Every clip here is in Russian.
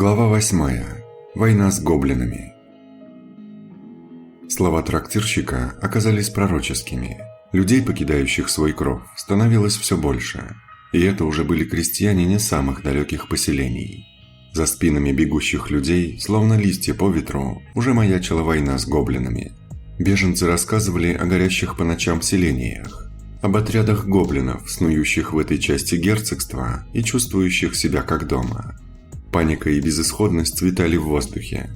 Глава 8. Война с гоблинами. Слова трактирщика оказались пророческими. Людей, покидающих свой кров, становилось все больше. И это уже были крестьяне не самых далеких поселений. За спинами бегущих людей, словно листья по ветру, уже маячила война с гоблинами. Беженцы рассказывали о горящих по ночам селениях, об отрядах гоблинов, снующих в этой части герцогства и чувствующих себя как дома. Паника и безысходность витали в воздухе.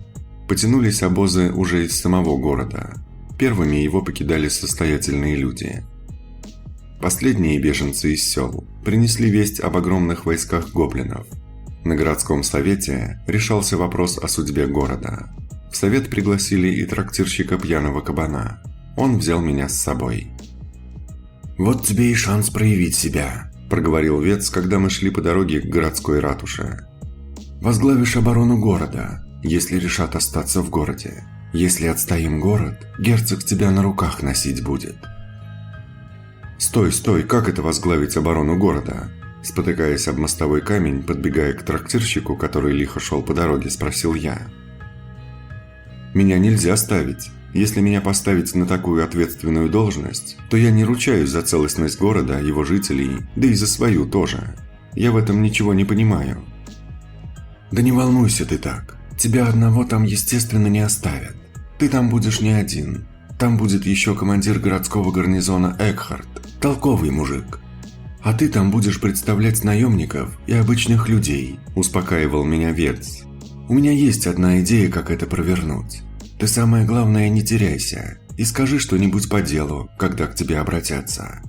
Потянулись обозы уже из самого города. Первыми его покидали состоятельные люди. Последние беженцы из сел принесли весть об огромных войсках гоблинов. На городском совете решался вопрос о судьбе города. В совет пригласили и трактирщика Пьяного Кабана. Он взял меня с собой. «Вот тебе и шанс проявить себя», – проговорил Вец, когда мы шли по дороге к городской ратуше. «Возглавишь оборону города, если решат остаться в городе. Если отстоим город, герцог тебя на руках носить будет». «Стой, как это возглавить оборону города?» Спотыкаясь об мостовой камень, подбегая к трактирщику, который лихо шел по дороге, спросил я. «Меня нельзя ставить. Если меня поставить на такую ответственную должность, то я не ручаюсь за целостность города, его жителей, да и за свою тоже. Я в этом ничего не понимаю». «Да не волнуйся ты так. Тебя одного там, естественно, не оставят. Ты там будешь не один. Там будет еще командир городского гарнизона Экхард, толковый мужик. А ты там будешь представлять наемников и обычных людей», – успокаивал меня Вец. «У меня есть одна идея, как это провернуть. Ты самое главное не теряйся и скажи что-нибудь по делу, когда к тебе обратятся.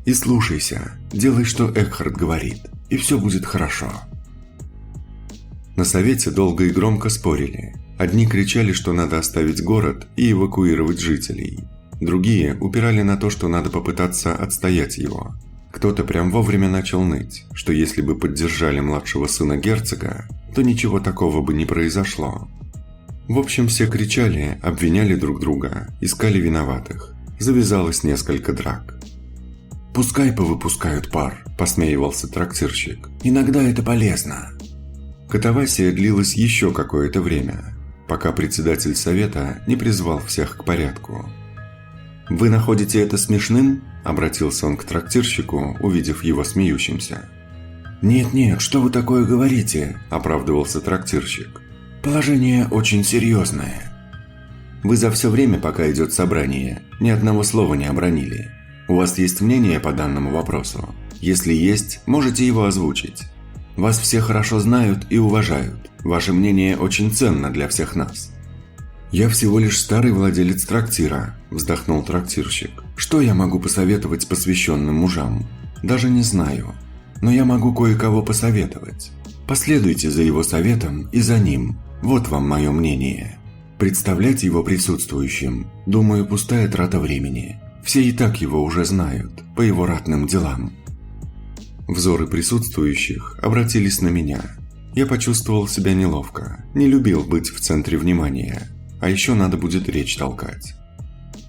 И слушайся, делай, что Экхард говорит, и все будет хорошо». На совете долго и громко спорили. Одни кричали, что надо оставить город и эвакуировать жителей. Другие упирали на то, что надо попытаться отстоять его. Кто-то прям вовремя начал ныть, что если бы поддержали младшего сына герцога, то ничего такого бы не произошло. В общем, все кричали, обвиняли друг друга, искали виноватых. Завязалось несколько драк. «Пускай повыпускают пар», – посмеивался трактирщик. «Иногда это полезно». Катавасия длилась еще какое-то время, пока председатель совета не призвал всех к порядку. «Вы находите это смешным?» – обратился он к трактирщику, увидев его смеющимся. «Нет, что вы такое говорите?» – оправдывался трактирщик. «Положение очень серьезное». «Вы за все время, пока идет собрание, ни одного слова не обронили. У вас есть мнение по данному вопросу? Если есть, можете его озвучить. Вас все хорошо знают и уважают. Ваше мнение очень ценно для всех нас». «Я всего лишь старый владелец трактира», – вздохнул трактирщик. «Что я могу посоветовать посвященным мужам? Даже не знаю. Но я могу кое-кого посоветовать. Последуйте за его советом и за ним. Вот вам мое мнение. Представлять его присутствующим, думаю, пустая трата времени. Все и так его уже знают, по его ратным делам». Взоры присутствующих обратились на меня. Я почувствовал себя неловко, не любил быть в центре внимания. А еще надо будет речь толкать.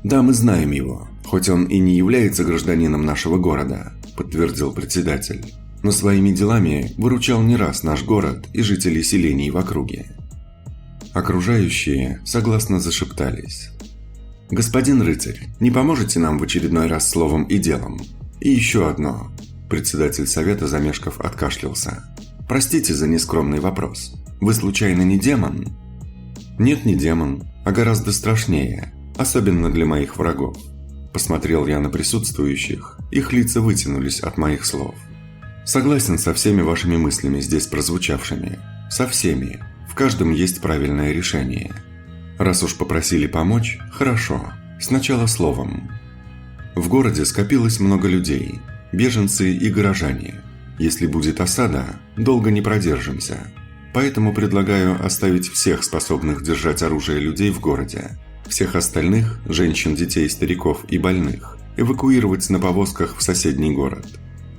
«Да, мы знаем его, хоть он и не является гражданином нашего города», – подтвердил председатель. «Но своими делами выручал не раз наш город и жителей селений в округе». Окружающие согласно зашептались. «Господин рыцарь, не поможете нам в очередной раз словом и делом? И еще одно». Председатель совета, замешкав, откашлялся. «Простите за нескромный вопрос. Вы случайно не демон?» «Нет, не демон, а гораздо страшнее, особенно для моих врагов». Посмотрел я на присутствующих, их лица вытянулись от моих слов. «Согласен со всеми вашими мыслями, здесь прозвучавшими. Со всеми. В каждом есть правильное решение. Раз уж попросили помочь, хорошо. Сначала словом. В городе скопилось много людей, беженцы и горожане. Если будет осада, долго не продержимся. Поэтому предлагаю оставить всех способных держать оружие людей в городе. Всех остальных, женщин, детей, стариков и больных, эвакуировать на повозках в соседний город.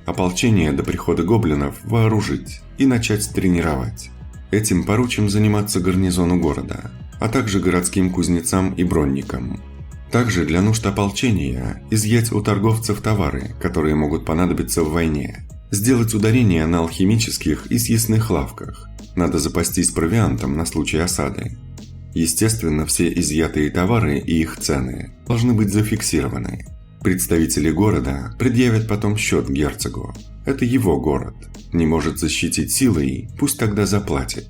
Ополчение до прихода гоблинов вооружить и начать тренировать. Этим поручим заниматься гарнизону города, а также городским кузнецам и бронникам. Также для нужд ополчения изъять у торговцев товары, которые могут понадобиться в войне. Сделать ударение на алхимических и съестных лавках. Надо запастись провиантом на случай осады. Естественно, все изъятые товары и их цены должны быть зафиксированы. Представители города предъявят потом счет герцогу. Это его город. Не может защитить силой, пусть тогда заплатит.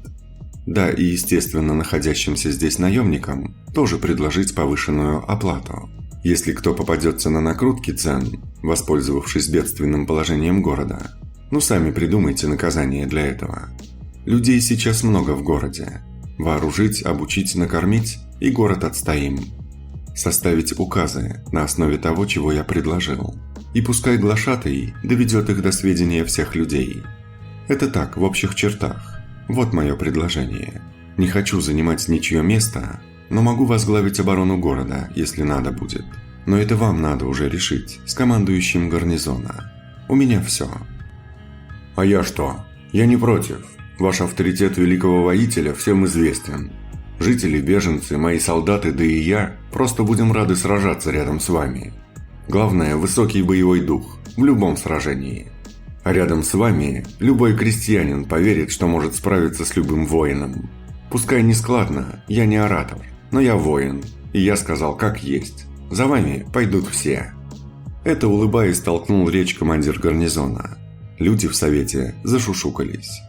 Да, и естественно, находящимся здесь наемникам тоже предложить повышенную оплату. Если кто попадется на накрутки цен, воспользовавшись бедственным положением города, сами придумайте наказание для этого. Людей сейчас много в городе. Вооружить, обучить, накормить, и город отстоим. Составить указы на основе того, чего я предложил. И пускай глашатай доведет их до сведения всех людей. Это так, в общих чертах. Вот мое предложение. Не хочу занимать ничье место, но могу возглавить оборону города, если надо будет. Но это вам надо уже решить, с командующим гарнизона. У меня все. А я что? Я не против. Ваш авторитет великого воителя всем известен. Жители, беженцы, мои солдаты, да и я просто будем рады сражаться рядом с вами. Главное – высокий боевой дух в любом сражении. А рядом с вами любой крестьянин поверит, что может справиться с любым воином. Пускай не складно, я не оратор, но я воин, и я сказал как есть. За вами пойдут все. Это, улыбаясь, толкнул речь командир гарнизона. Люди в совете зашушукались.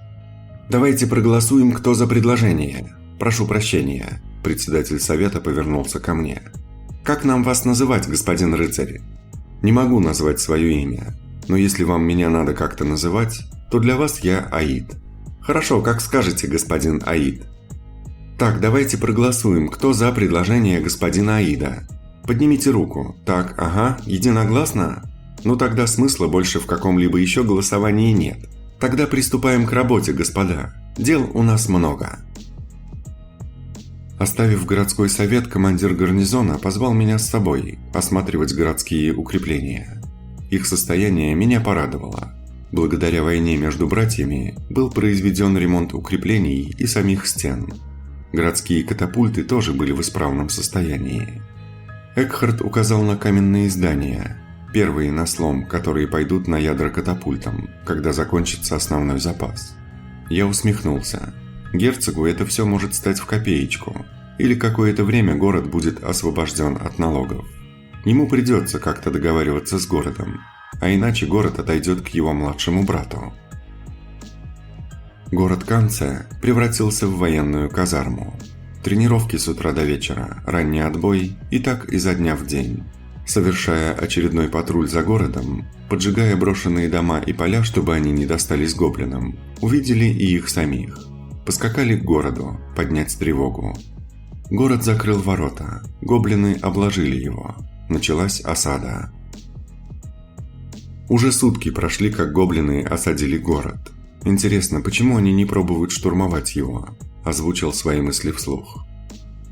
«Давайте проголосуем, кто за предложение. Прошу прощения». Председатель совета повернулся ко мне. «Как нам вас называть, господин рыцарь?» «Не могу назвать свое имя, но если вам меня надо как-то называть, то для вас я Аид». «Хорошо, как скажете, господин Аид». «Так, давайте проголосуем, кто за предложение господина Аида. Поднимите руку. Так, ага, единогласно? Тогда смысла больше в каком-либо еще голосовании нет. Тогда приступаем к работе, господа. Дел у нас много». Оставив городской совет, командир гарнизона позвал меня с собой осматривать городские укрепления. Их состояние меня порадовало. Благодаря войне между братьями был произведен ремонт укреплений и самих стен. Городские катапульты тоже были в исправном состоянии. Экхард указал на каменные здания, первые на слом, которые пойдут на ядра катапультам, когда закончится основной запас. Я усмехнулся. Герцогу это все может стать в копеечку, или какое-то время город будет освобожден от налогов. Ему придется как-то договариваться с городом, а иначе город отойдет к его младшему брату. Город Канция превратился в военную казарму. Тренировки с утра до вечера, ранний отбой и так изо дня в день. Совершая очередной патруль за городом, поджигая брошенные дома и поля, чтобы они не достались гоблинам, увидели и их самих. Поскакали к городу, поднять тревогу. Город закрыл ворота, гоблины обложили его. Началась осада. Уже сутки прошли, как гоблины осадили город. Интересно, почему они не пробуют штурмовать его? Озвучил свои мысли вслух.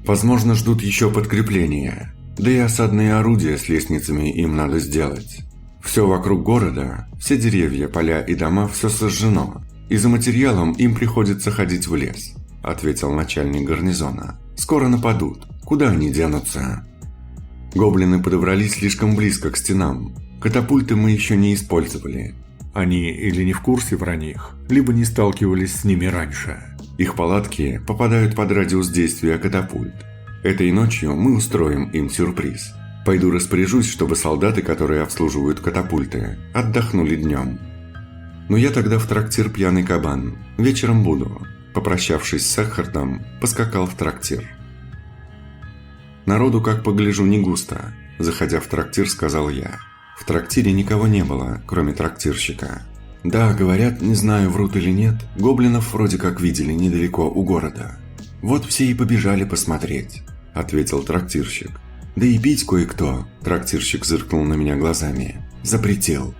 Возможно, ждут еще подкрепления. Да и осадные орудия с лестницами им надо сделать. Все вокруг города, все деревья, поля и дома, все сожжено. И за материалом им приходится ходить в лес, ответил начальник гарнизона. Скоро нападут. Куда они денутся? Гоблины подобрались слишком близко к стенам. Катапульты мы еще не использовали. Они или не в курсе про них, либо не сталкивались с ними раньше. Их палатки попадают под радиус действия катапульт. Этой ночью мы устроим им сюрприз. Пойду распоряжусь, чтобы солдаты, которые обслуживают катапульты, отдохнули днем. Но я тогда в трактир «Пьяный кабан». Вечером буду. Попрощавшись с Экхардом, поскакал в трактир. Народу, как погляжу, не густо. Заходя в трактир, сказал я. В трактире никого не было, кроме трактирщика. Да, говорят, не знаю, врут или нет, гоблинов вроде как видели недалеко у города. Вот все и побежали посмотреть, ответил трактирщик. Да и пить кое-кто, трактирщик зыркнул на меня глазами, запретил.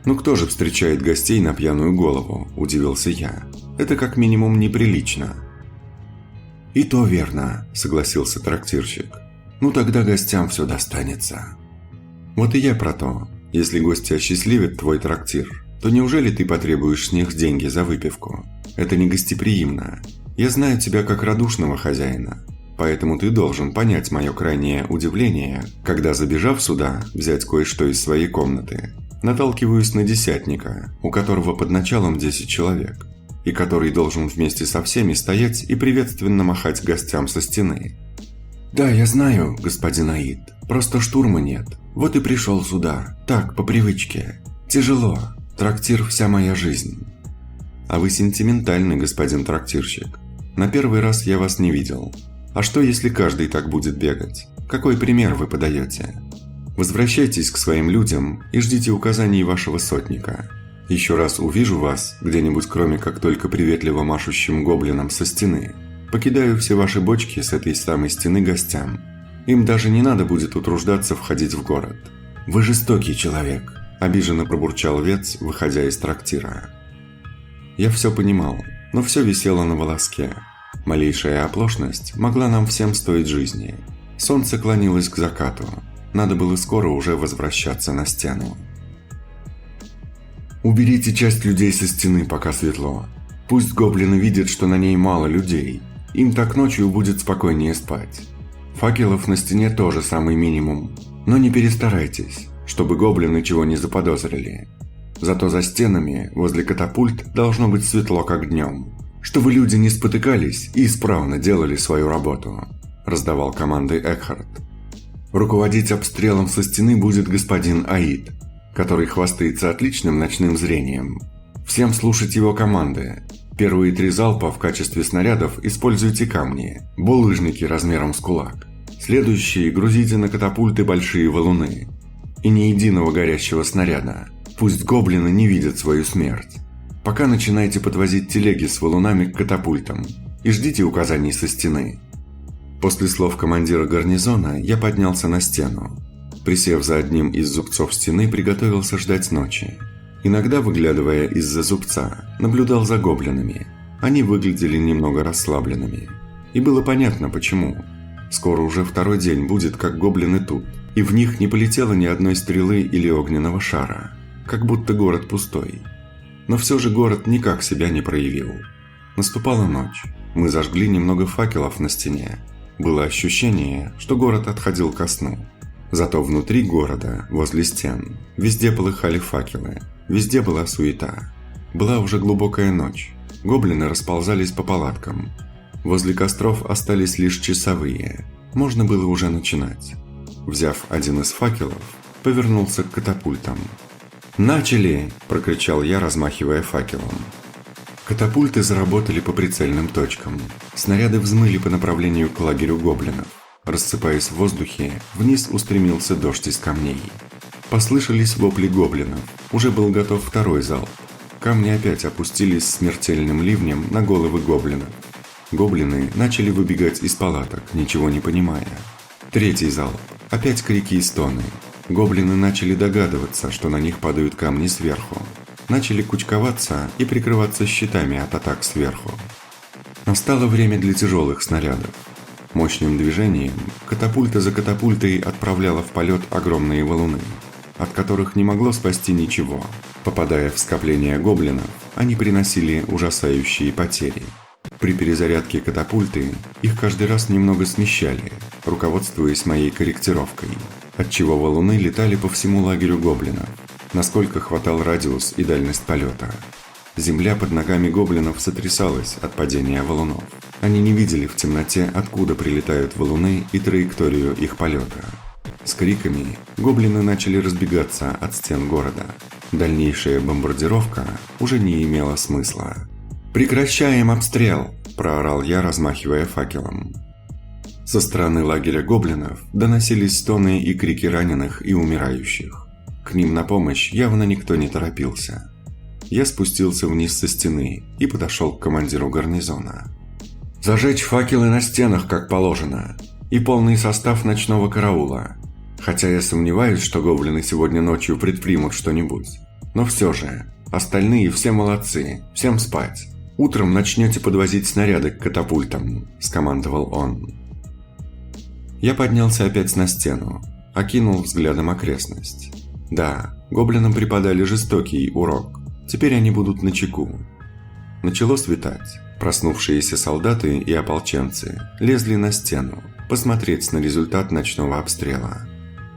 Ну кто же встречает гостей на пьяную голову, удивился я. Это как минимум неприлично. И то верно, согласился трактирщик. Ну тогда гостям все достанется. Вот и я про то. Если гости осчастливят твой трактир, то неужели ты потребуешь с них деньги за выпивку? Это не гостеприимно. Я знаю тебя как радушного хозяина, поэтому ты должен понять мое крайнее удивление, когда, забежав сюда, взять кое-что из своей комнаты, наталкиваюсь на десятника, у которого под началом 10 человек. и который должен вместе со всеми стоять и приветственно махать гостям со стены. «Да, я знаю, господин Аид. Просто штурма нет. Вот и пришел сюда. Так, по привычке. Тяжело. Трактир – вся моя жизнь». «А вы сентиментальный, господин трактирщик. На первый раз я вас не видел. А что, если каждый так будет бегать? Какой пример вы подаете? Возвращайтесь к своим людям и ждите указаний вашего сотника. Еще раз увижу вас где-нибудь, кроме как только приветливо машущим гоблинам со стены. Покидаю все ваши бочки с этой самой стены гостям. Им даже не надо будет утруждаться входить в город». «Вы жестокий человек», – обиженно пробурчал Вец, выходя из трактира. Я все понимал, но все висело на волоске. Малейшая оплошность могла нам всем стоить жизни. Солнце клонилось к закату. Надо было скоро уже возвращаться на стену. «Уберите часть людей со стены, пока светло. Пусть гоблины видят, что на ней мало людей. Им так ночью будет спокойнее спать. Факелов на стене тоже самый минимум. Но не перестарайтесь, чтобы гоблины чего не заподозрили. Зато за стенами, возле катапульт, должно быть светло как днем. Чтобы люди не спотыкались и исправно делали свою работу», – раздавал команды Экхард. «Руководить обстрелом со стены будет господин Аид, который хвастается отличным ночным зрением. Всем слушать его команды. Первые 3 залпа в качестве снарядов используйте камни, булыжники размером с кулак. Следующие грузите на катапульты большие валуны. И ни единого горящего снаряда. Пусть гоблины не видят свою смерть. Пока начинайте подвозить телеги с валунами к катапультам и ждите указаний со стены». После слов командира гарнизона я поднялся на стену. Присев за одним из зубцов стены, приготовился ждать ночи. Иногда, выглядывая из-за зубца, наблюдал за гоблинами. Они выглядели немного расслабленными. И было понятно, почему. Скоро уже 2-й день будет, как гоблины тут, и в них не полетело ни одной стрелы или огненного шара. Как будто город пустой. Но все же город никак себя не проявил. Наступала ночь. Мы зажгли немного факелов на стене. Было ощущение, что город отходил ко сну. Зато внутри города, возле стен, везде полыхали факелы. Везде была суета. Была уже глубокая ночь. Гоблины расползались по палаткам. Возле костров остались лишь часовые. Можно было уже начинать. Взяв один из факелов, повернулся к катапультам. «Начали!» – прокричал я, размахивая факелом. Катапульты заработали по прицельным точкам. Снаряды взмыли по направлению к лагерю гоблинов. Рассыпаясь в воздухе, вниз устремился дождь из камней. Послышались вопли гоблинов. Уже был готов 2-й залп. Камни опять опустились смертельным ливнем на головы гоблинов. Гоблины начали выбегать из палаток, ничего не понимая. 3-й залп. Опять крики и стоны. Гоблины начали догадываться, что на них падают камни сверху. Начали кучковаться и прикрываться щитами от атак сверху. Настало время для тяжелых снарядов. Мощным движением катапульта за катапультой отправляла в полет огромные валуны, от которых не могло спасти ничего. Попадая в скопление гоблинов, они приносили ужасающие потери. При перезарядке катапульты их каждый раз немного смещали, руководствуясь моей корректировкой, отчего валуны летали по всему лагерю гоблинов, насколько хватал радиус и дальность полета. Земля под ногами гоблинов сотрясалась от падения валунов. Они не видели в темноте, откуда прилетают валуны и траекторию их полета. С криками гоблины начали разбегаться от стен города. Дальнейшая бомбардировка уже не имела смысла. «Прекращаем обстрел!» – проорал я, размахивая факелом. Со стороны лагеря гоблинов доносились стоны и крики раненых и умирающих. К ним на помощь явно никто не торопился. Я спустился вниз со стены и подошел к командиру гарнизона. «Зажечь факелы на стенах, как положено, и полный состав ночного караула. Хотя я сомневаюсь, что гоблины сегодня ночью предпримут что-нибудь. Но все же, остальные все молодцы, всем спать. Утром начнете подвозить снаряды к катапультам», – скомандовал он. Я поднялся опять на стену, окинул взглядом окрестность. Да, гоблинам преподали жестокий урок. Теперь они будут начеку. Начало светать. Проснувшиеся солдаты и ополченцы лезли на стену, посмотреть на результат ночного обстрела.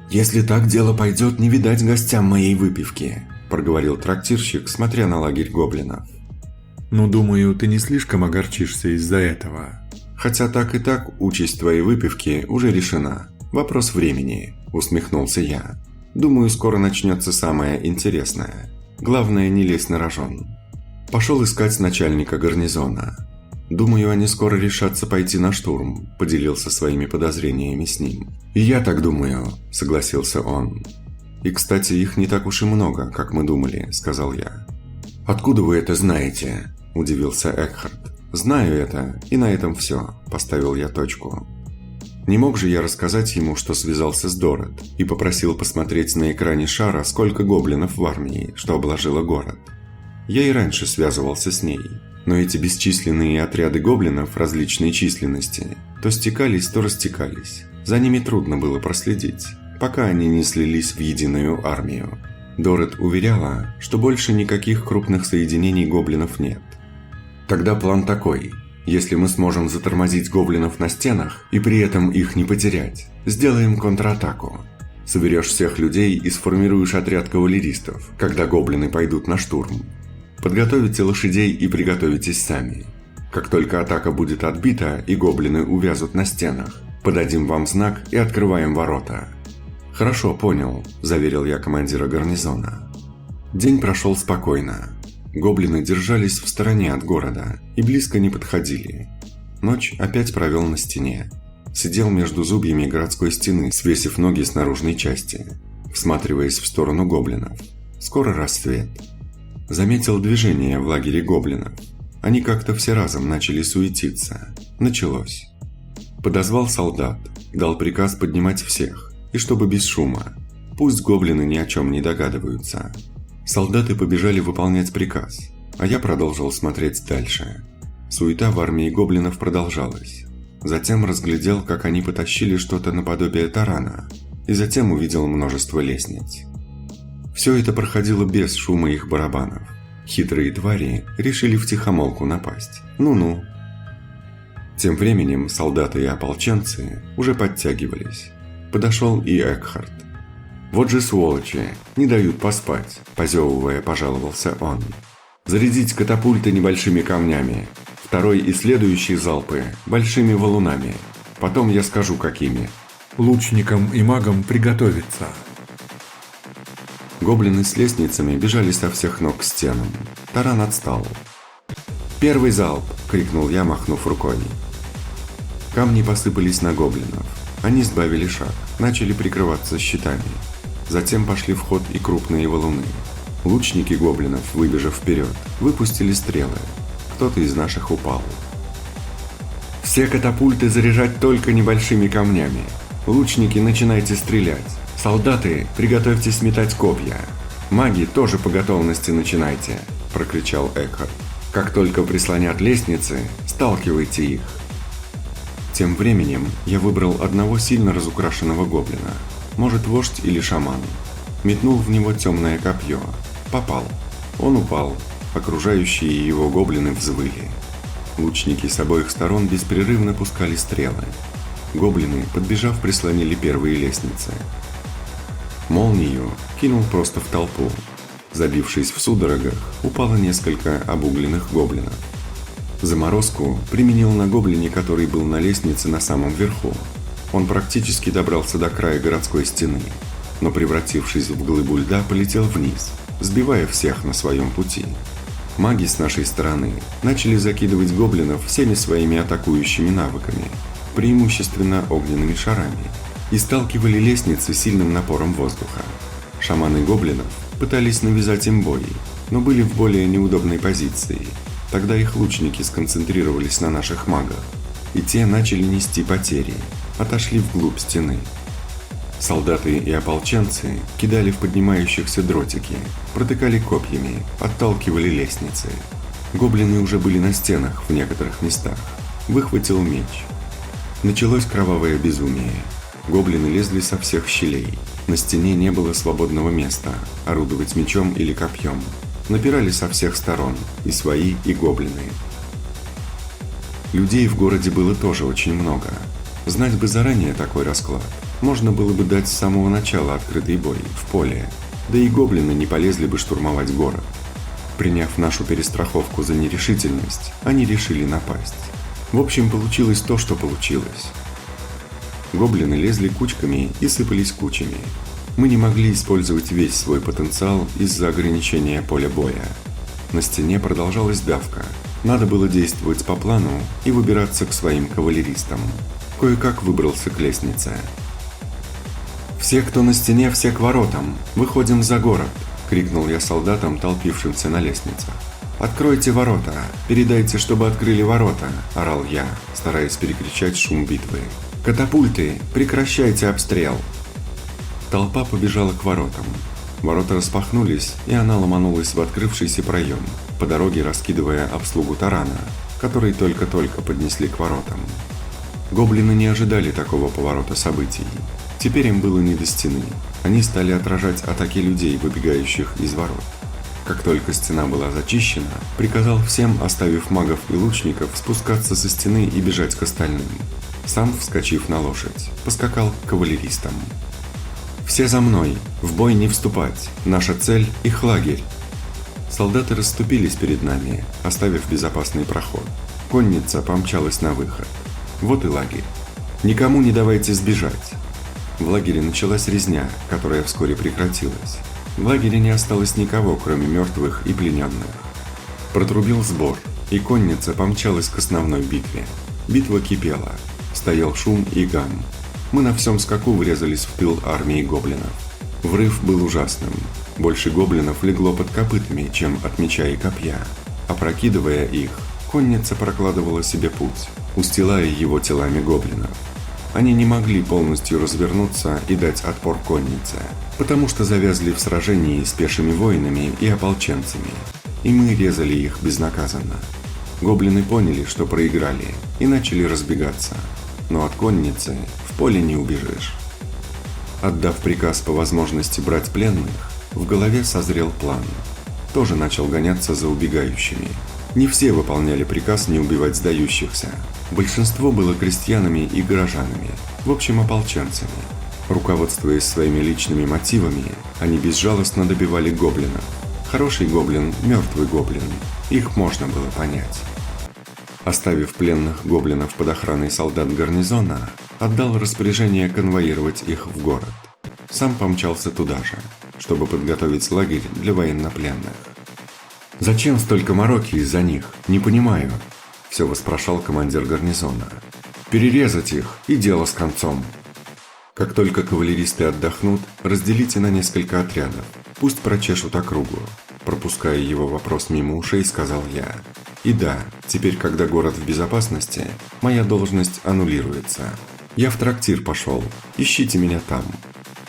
«Если так дело пойдет, не видать гостям моей выпивки», – проговорил трактирщик, смотря на лагерь гоблинов. Но думаю, ты не слишком огорчишься из-за этого. Хотя так и так участь твоей выпивки уже решена. Вопрос времени, усмехнулся я. Думаю, скоро начнется самое интересное. Главное, не лезь на рожон. Пошел искать начальника гарнизона. Думаю, они скоро решатся пойти на штурм, поделился своими подозрениями с ним. И я так думаю, согласился он. И, кстати, их не так уж и много, как мы думали, сказал я. Откуда вы это знаете? Удивился Экхард. Знаю это, и на этом все, поставил я точку. Не мог же я рассказать ему, что связался с Дорет, и попросил посмотреть на экране шара, сколько гоблинов в армии, что обложило город. Я и раньше связывался с ней, но эти бесчисленные отряды гоблинов различной численности то стекались, то растекались. За ними трудно было проследить, пока они не слились в единую армию. Дорет уверяла, что больше никаких крупных соединений гоблинов нет. Тогда план такой. Если мы сможем затормозить гоблинов на стенах и при этом их не потерять, сделаем контратаку. Соберешь всех людей и сформируешь отряд кавалеристов, когда гоблины пойдут на штурм. Подготовите лошадей и приготовитесь сами. Как только атака будет отбита и гоблины увязут на стенах, подадим вам знак и открываем ворота. «Хорошо, понял», – заверил я командира гарнизона. День прошел спокойно. Гоблины держались в стороне от города и близко не подходили. Ночь опять провел на стене. Сидел между зубьями городской стены, свесив ноги с наружной части, всматриваясь в сторону гоблинов. Скоро рассвет. Заметил движение в лагере гоблинов. Они как-то все разом начали суетиться. Началось. Подозвал солдат, дал приказ поднимать всех, и чтобы без шума. Пусть гоблины ни о чем не догадываются. Солдаты побежали выполнять приказ, а я продолжил смотреть дальше. Суета в армии гоблинов продолжалась. Затем разглядел, как они потащили что-то наподобие тарана, и затем увидел множество лестниц. Все это проходило без шума их барабанов. Хитрые твари решили втихомолку напасть. Ну-ну. Тем временем солдаты и ополченцы уже подтягивались. Подошел и Экхард. «Вот же сволочи, не дают поспать», – позевывая, пожаловался он. «Зарядить катапульты небольшими камнями, второй и следующие залпы большими валунами. Потом я скажу, какими. Лучникам и магам приготовиться». Гоблины с лестницами бежали со всех ног к стенам. Таран отстал. «Первый залп!» – крикнул я, махнув рукой. Камни посыпались на гоблинов. Они сбавили шаг, начали прикрываться щитами. Затем пошли в ход и крупные валуны. Лучники гоблинов, выбежав вперед, выпустили стрелы. Кто-то из наших упал. «Все катапульты заряжать только небольшими камнями. Лучники, начинайте стрелять. Солдаты, приготовьтесь метать копья. Маги тоже по готовности начинайте», – прокричал Экхард. «Как только прислонят лестницы, сталкивайте их». Тем временем я выбрал одного сильно разукрашенного гоблина. Может, вождь или шаман. Метнул в него темное копье. Попал. Он упал. Окружающие его гоблины взвыли. Лучники с обоих сторон беспрерывно пускали стрелы. Гоблины, подбежав, прислонили первые лестницы. Молнию кинул просто в толпу. Забившись в судорогах, упало несколько обугленных гоблинов. Заморозку применил на гоблине, который был на лестнице на самом верху. Он практически добрался до края городской стены, но, превратившись в глыбу льда, полетел вниз, сбивая всех на своем пути. Маги с нашей стороны начали закидывать гоблинов всеми своими атакующими навыками, преимущественно огненными шарами, и сталкивали лестницы сильным напором воздуха. Шаманы гоблинов пытались навязать им бой, но были в более неудобной позиции. Тогда их лучники сконцентрировались на наших магах, и те начали нести потери, отошли вглубь стены. Солдаты и ополченцы кидали в поднимающихся дротики, протыкали копьями, отталкивали лестницы. Гоблины уже были на стенах в некоторых местах. Выхватил меч. Началось кровавое безумие. Гоблины лезли со всех щелей. На стене не было свободного места орудовать мечом или копьем. Напирали со всех сторон, и свои, и гоблины. Людей в городе было тоже очень много. Знать бы заранее такой расклад. Можно было бы дать с самого начала открытый бой, в поле. Да и гоблины не полезли бы штурмовать город. Приняв нашу перестраховку за нерешительность, они решили напасть. В общем, получилось то, что получилось. Гоблины лезли кучками и сыпались кучами. Мы не могли использовать весь свой потенциал из-за ограничения поля боя. На стене продолжалась давка. Надо было действовать по плану и выбираться к своим кавалеристам. Кое-как выбрался к лестнице. «Все, кто на стене, все к воротам! Выходим за город!» – крикнул я солдатам, толпившимся на лестнице. «Откройте ворота! Передайте, чтобы открыли ворота!» – орал я, стараясь перекричать шум битвы. «Катапульты! Прекращайте обстрел!» Толпа побежала к воротам. Ворота распахнулись, и она ломанулась в открывшийся проем, по дороге раскидывая обслугу тарана, который только-только поднесли к воротам. Гоблины не ожидали такого поворота событий. Теперь им было не до стены. Они стали отражать атаки людей, выбегающих из ворот. Как только стена была зачищена, приказал всем, оставив магов и лучников, спускаться со стены и бежать к остальным. Сам, вскочив на лошадь, поскакал к кавалеристам. «Все за мной! В бой не вступать! Наша цель – их лагерь!» Солдаты расступились перед нами, оставив безопасный проход. Конница помчалась на выход. Вот и лагерь. Никому не давайте сбежать. В лагере началась резня, которая вскоре прекратилась. В лагере не осталось никого, кроме мертвых и плененных. Протрубил сбор, и конница помчалась к основной битве. Битва кипела. Стоял шум и гам. Мы на всем скаку врезались в тыл армии гоблинов. Врыв был ужасным. Больше гоблинов легло под копытами, чем от меча и копья. Опрокидывая их, конница прокладывала себе путь, устилая его телами гоблинов. Они не могли полностью развернуться и дать отпор коннице, потому что завязли в сражении с пешими воинами и ополченцами, и мы резали их безнаказанно. Гоблины поняли, что проиграли, и начали разбегаться. Но от конницы в поле не убежишь. Отдав приказ по возможности брать пленных, в голове созрел план. Тоже начал гоняться за убегающими. Не все выполняли приказ не убивать сдающихся. Большинство было крестьянами и горожанами, в общем ополченцами. Руководствуясь своими личными мотивами, они безжалостно добивали гоблинов. Хороший гоблин, мертвый гоблин. Их можно было понять. Оставив пленных гоблинов под охраной солдат гарнизона, отдал распоряжение конвоировать их в город. Сам помчался туда же, чтобы подготовить лагерь для военнопленных. «Зачем столько мороки из-за них? Не понимаю», – все воспрошал командир гарнизона. «Перерезать их, и дело с концом». Как только кавалеристы отдохнут, разделите на несколько отрядов, пусть прочешут округу. Пропуская его вопрос мимо ушей, сказал я. И да, теперь, когда город в безопасности, моя должность аннулируется. Я в трактир пошел, ищите меня там.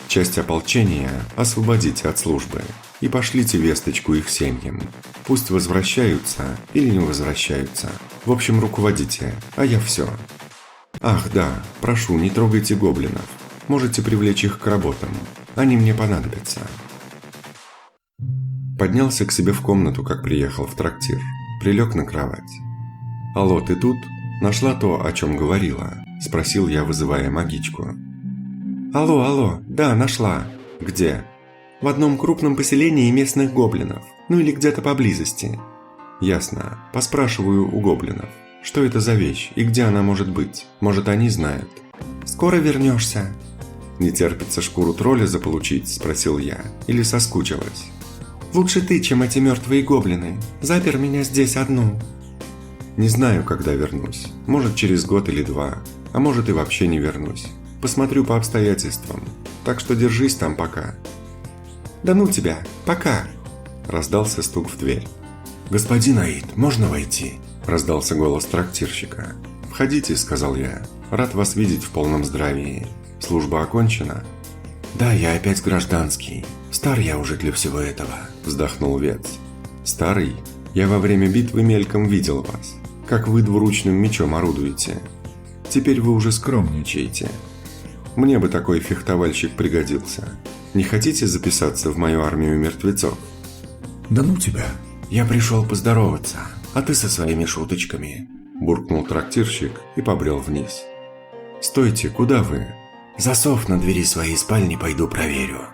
Часть ополчения освободите от службы и пошлите весточку их семьям. Пусть возвращаются или не возвращаются. В общем, руководите, а я все. Ах да, прошу, не трогайте гоблинов. Можете привлечь их к работам, они мне понадобятся. Поднялся к себе в комнату, как приехал в трактир. Прилег на кровать. «Алло, ты тут? Нашла то, о чем говорила?» – спросил я, вызывая магичку. «Алло, да, нашла. Где?» «В одном крупном поселении местных гоблинов. Ну или где-то поблизости». «Ясно. Поспрашиваю у гоблинов. Что это за вещь и где она может быть? Может, они знают?» «Скоро вернешься?» «Не терпится шкуру тролля заполучить?» – спросил я. «Или соскучилась?» «Лучше ты, чем эти мертвые гоблины. Запер меня здесь одну». «Не знаю, когда вернусь. Может, через год или два. А может, и вообще не вернусь. Посмотрю по обстоятельствам. Так что держись там пока». «Да ну тебя, пока!» Раздался стук в дверь. «Господин Аид, можно войти?» Раздался голос трактирщика. «Входите», — сказал я. «Рад вас видеть в полном здравии. Служба окончена?» «Да, я опять гражданский. Стар я уже для всего этого», — вздохнул Вец. «Старый? Я во время битвы мельком видел вас. Как вы двуручным мечом орудуете. Теперь вы уже скромничаете. Мне бы такой фехтовальщик пригодился. Не хотите записаться в мою армию мертвецов?» «Да ну тебя. Я пришел поздороваться, а ты со своими шуточками», – буркнул трактирщик и побрел вниз. «Стойте, куда вы?» «Засов на двери своей спальни пойду проверю».